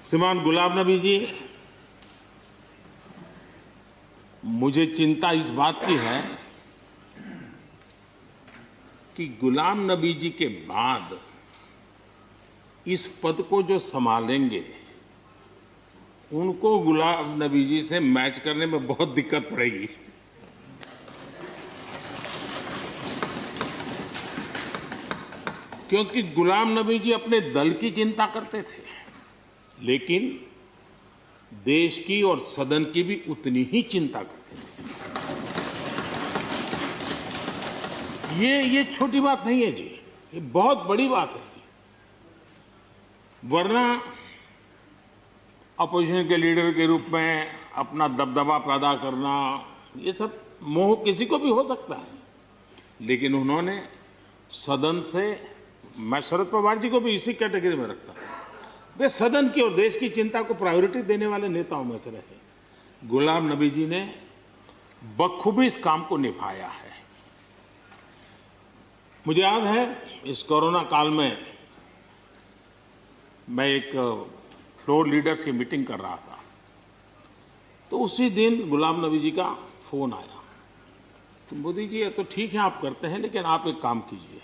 श्रीमान गुलाम नबी जी, मुझे चिंता इस बात की है कि गुलाम नबी जी के बाद इस पद को जो संभालेंगे उनको गुलाम नबी जी से मैच करने में बहुत दिक्कत पड़ेगी। क्योंकि गुलाम नबी जी अपने दल की चिंता करते थे, लेकिन देश की और सदन की भी उतनी ही चिंता करते थे। ये छोटी बात नहीं है जी, ये बहुत बड़ी बात है जी। वरना अपोजिशन के लीडर के रूप में अपना दबदबा पैदा करना, ये सब मोह किसी को भी हो सकता है, लेकिन उन्होंने सदन से, मैं शरद पवार जी को भी इसी कैटेगरी में रखता हूं, वे सदन की और देश की चिंता को प्रायोरिटी देने वाले नेताओं में से रहे। गुलाम नबी जी ने बखूबी इस काम को निभाया है। मुझे याद है इस कोरोना काल में मैं एक फ्लोर लीडर्स की मीटिंग कर रहा था, तो उसी दिन गुलाम नबी जी का फोन आया। तो मोदी जी, ये तो ठीक है आप करते हैं, लेकिन आप एक काम कीजिए,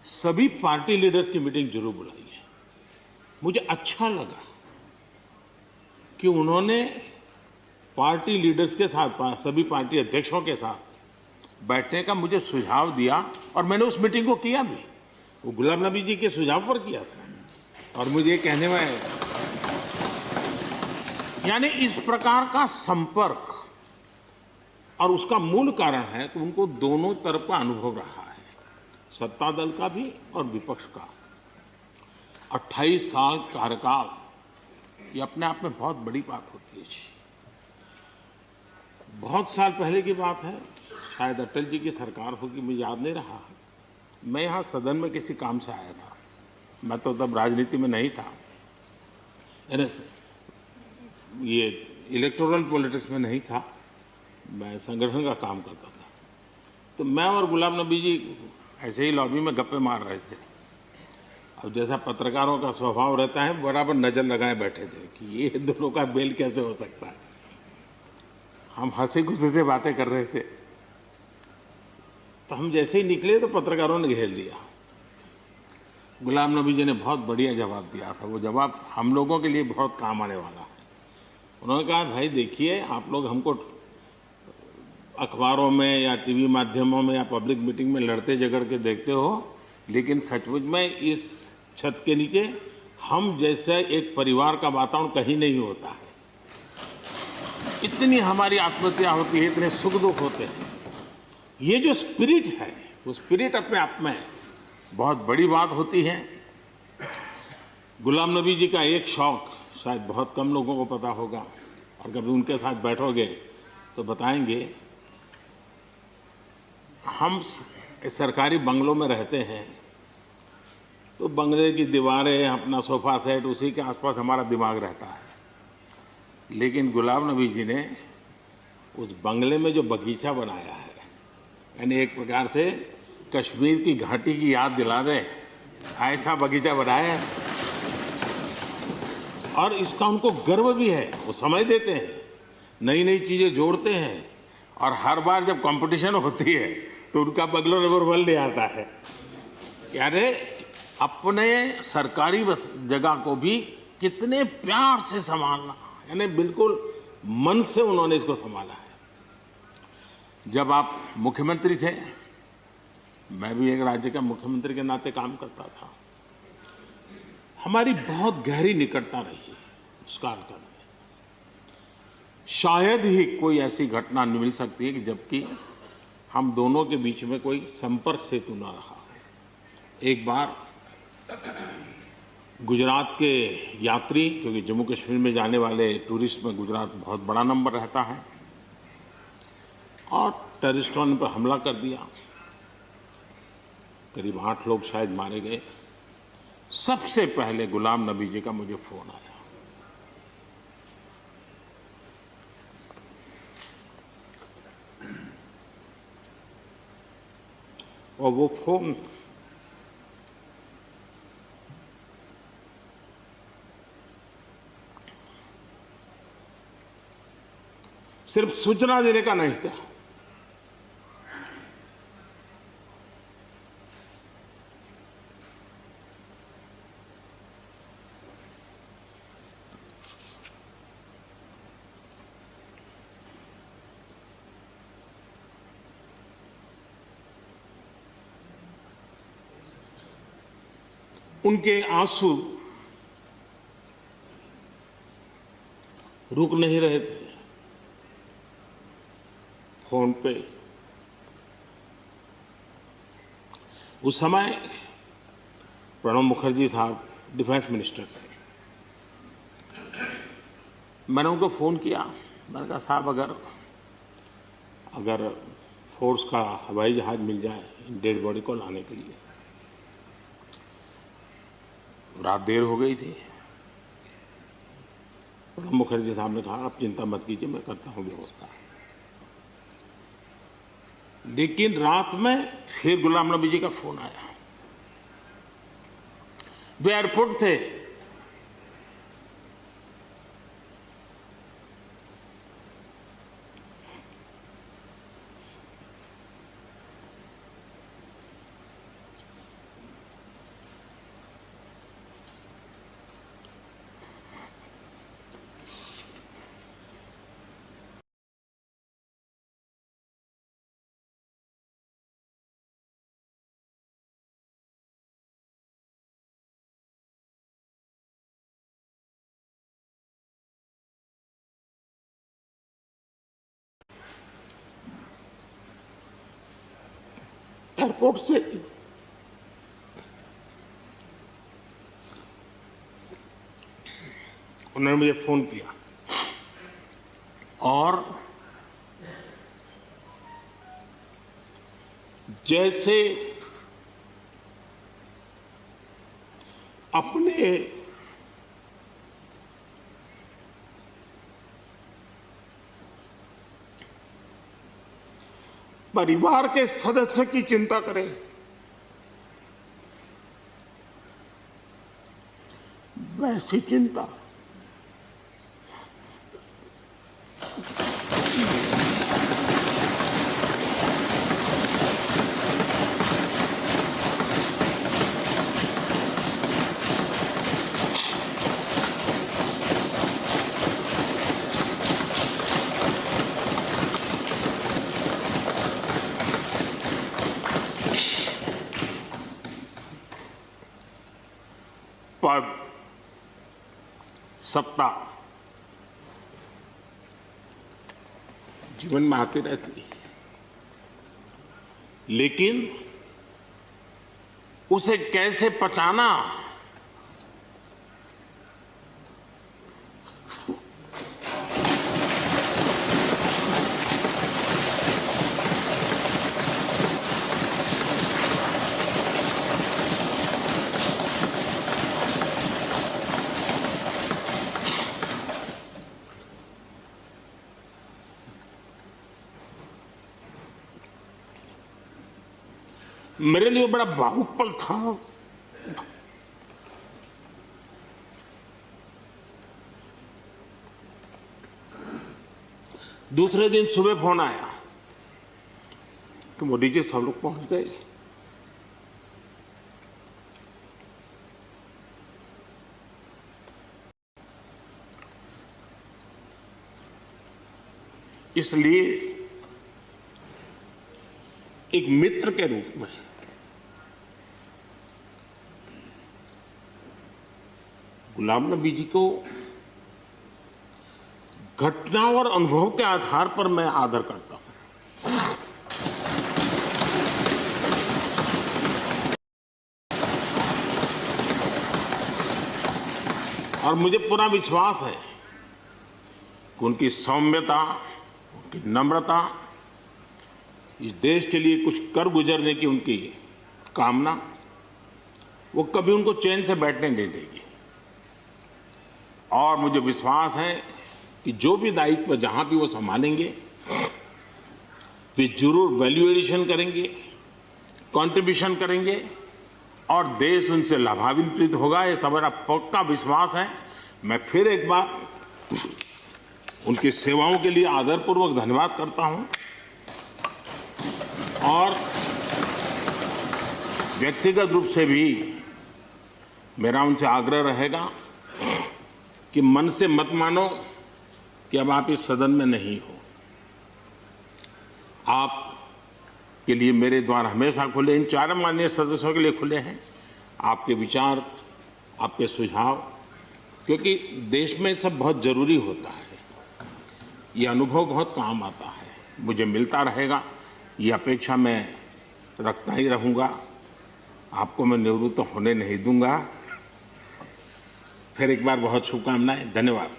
सभी पार्टी लीडर्स की मीटिंग जरूर बुलाइए। मुझे अच्छा लगा कि उन्होंने पार्टी लीडर्स के साथ, सभी पार्टी अध्यक्षों के साथ बैठने का मुझे सुझाव दिया, और मैंने उस मीटिंग को किया भी। वो गुलाम नबी जी के सुझाव पर किया था, और मुझे कहने में, यानी इस प्रकार का संपर्क, और उसका मूल कारण है कि उनको दोनों तरफ का अनुभव रहा है, सत्ता दल का भी और विपक्ष का। 28 साल कार्यकाल, ये अपने आप में बहुत बड़ी बात होती है। बहुत साल पहले की बात है, शायद अटल जी की सरकार होगी, मुझे याद नहीं रहा। मैं यहाँ सदन में किसी काम से आया था, मैं तो तब राजनीति में नहीं था, ये इलेक्टोरल पॉलिटिक्स में नहीं था, मैं संगठन का काम करता था। तो मैं और गुलाम नबी जी ऐसे ही लॉबी में गप्पे मार रहे थे। अब जैसा पत्रकारों का स्वभाव रहता है, बराबर नजर लगाए बैठे थे कि ये दोनों का मेल कैसे हो सकता है। हम हंसी खुशी से बातें कर रहे थे, तो हम जैसे ही निकले तो पत्रकारों ने घेर लिया। गुलाम नबी जी ने बहुत बढ़िया जवाब दिया था। वो जवाब हम लोगों के लिए बहुत काम आने वाला है। उन्होंने कहा, भाई देखिए, आप लोग हमको अखबारों में या टीवी माध्यमों में या पब्लिक मीटिंग में लड़ते झगड़ के देखते हो, लेकिन सचमुच में इस छत के नीचे हम जैसे एक परिवार का वातावरण कहीं नहीं होता है। इतनी हमारी आत्महत्या होती है, इतने सुख दुख होते हैं। ये जो स्पिरिट है, वो स्पिरिट अपने आप में बहुत बड़ी बात होती है। गुलाम नबी जी का एक शौक शायद बहुत कम लोगों को पता होगा, और कभी उनके साथ बैठोगे तो बताएंगे। हम सरकारी बंगलों में रहते हैं, तो बंगले की दीवारें, अपना सोफा सेट, उसी के आसपास हमारा दिमाग रहता है। लेकिन गुलाम नबी जी ने उस बंगले में जो बगीचा बनाया है, यानी एक प्रकार से कश्मीर की घाटी की याद दिला दे, ऐसा बगीचा बनाया है। और इसका उनको गर्व भी है, वो समय देते हैं, नई नई चीजें जोड़ते हैं, और हर बार जब कंपटीशन होती है तो उनका बंगला नंबर 1 ले आता है। यानी अपने सरकारी जगह को भी कितने प्यार से संभालना, यानी बिल्कुल मन से उन्होंने इसको संभाला है। जब आप मुख्यमंत्री थे, मैं भी एक राज्य का मुख्यमंत्री के नाते काम करता था, हमारी बहुत गहरी निकटता रही उस कालखंड में। शायद ही कोई ऐसी घटना मिल सकती है कि जबकि हम दोनों के बीच में कोई संपर्क सेतु न रहा। एक बार गुजरात के यात्री, क्योंकि जम्मू कश्मीर में जाने वाले टूरिस्ट में गुजरात बहुत बड़ा नंबर रहता है, और टेररिस्टों ने पर हमला कर दिया। करीब 8 लोग शायद मारे गए। सबसे पहले गुलाम नबी जी का मुझे फोन आया। और वो फोन सिर्फ सूचना देने का नहीं था, उनके आंसू रुक नहीं रहे थे। फोन पे उस समय प्रणब मुखर्जी साहब डिफेंस मिनिस्टर थे। मैंने उनको फोन किया, मैंने कहा साहब अगर फोर्स का हवाई जहाज मिल जाए डेड बॉडी को लाने के लिए। रात देर हो गई थी। प्रणब मुखर्जी साहब ने कहा आप चिंता मत कीजिए, मैं करता हूं व्यवस्था। लेकिन रात में फिर गुलाम नबी जी का फोन आया। वे एयरपोर्ट थे। एयरपोर्ट से उन्होंने मुझे फोन किया और जैसे अपने परिवार के सदस्य की चिंता करें, वैसी चिंता पद, सत्ता जीवन में आती रहती, लेकिन उसे कैसे पचाना, मेरे लिए बड़ा भावुक पल था। दूसरे दिन सुबह फोन आया कि मोदी जी सब लोग पहुंच गए। इसलिए एक मित्र के रूप में गुलाम नबी जी को घटना और अनुभव के आधार पर मैं आदर करता हूं। और मुझे पूरा विश्वास है कि उनकी सौम्यता, उनकी नम्रता, इस देश के लिए कुछ कर गुजरने की उनकी कामना, वो कभी उनको चैन से बैठने नहीं देगी। और मुझे विश्वास है कि जो भी दायित्व जहां भी वो संभालेंगे, वे जरूर वैल्यू एडिशन करेंगे, कंट्रीब्यूशन करेंगे और देश उनसे लाभान्वित होगा। ये सब मेरा पक्का विश्वास है। मैं फिर एक बार उनकी सेवाओं के लिए आदरपूर्वक धन्यवाद करता हूं और व्यक्तिगत रूप से भी मेरा उनसे आग्रह रहेगा कि मन से मत मानो कि अब आप इस सदन में नहीं हो। आप के लिए मेरे द्वार हमेशा खुले, इन चारों माननीय सदस्यों के लिए खुले हैं। आपके विचार, आपके सुझाव, क्योंकि देश में सब बहुत जरूरी होता है, ये अनुभव बहुत काम आता है, मुझे मिलता रहेगा, ये अपेक्षा मैं रखता ही रहूंगा। आपको मैं निवृत्त होने नहीं दूंगा। फिर एक बार बहुत शुभकामनाएं, धन्यवाद।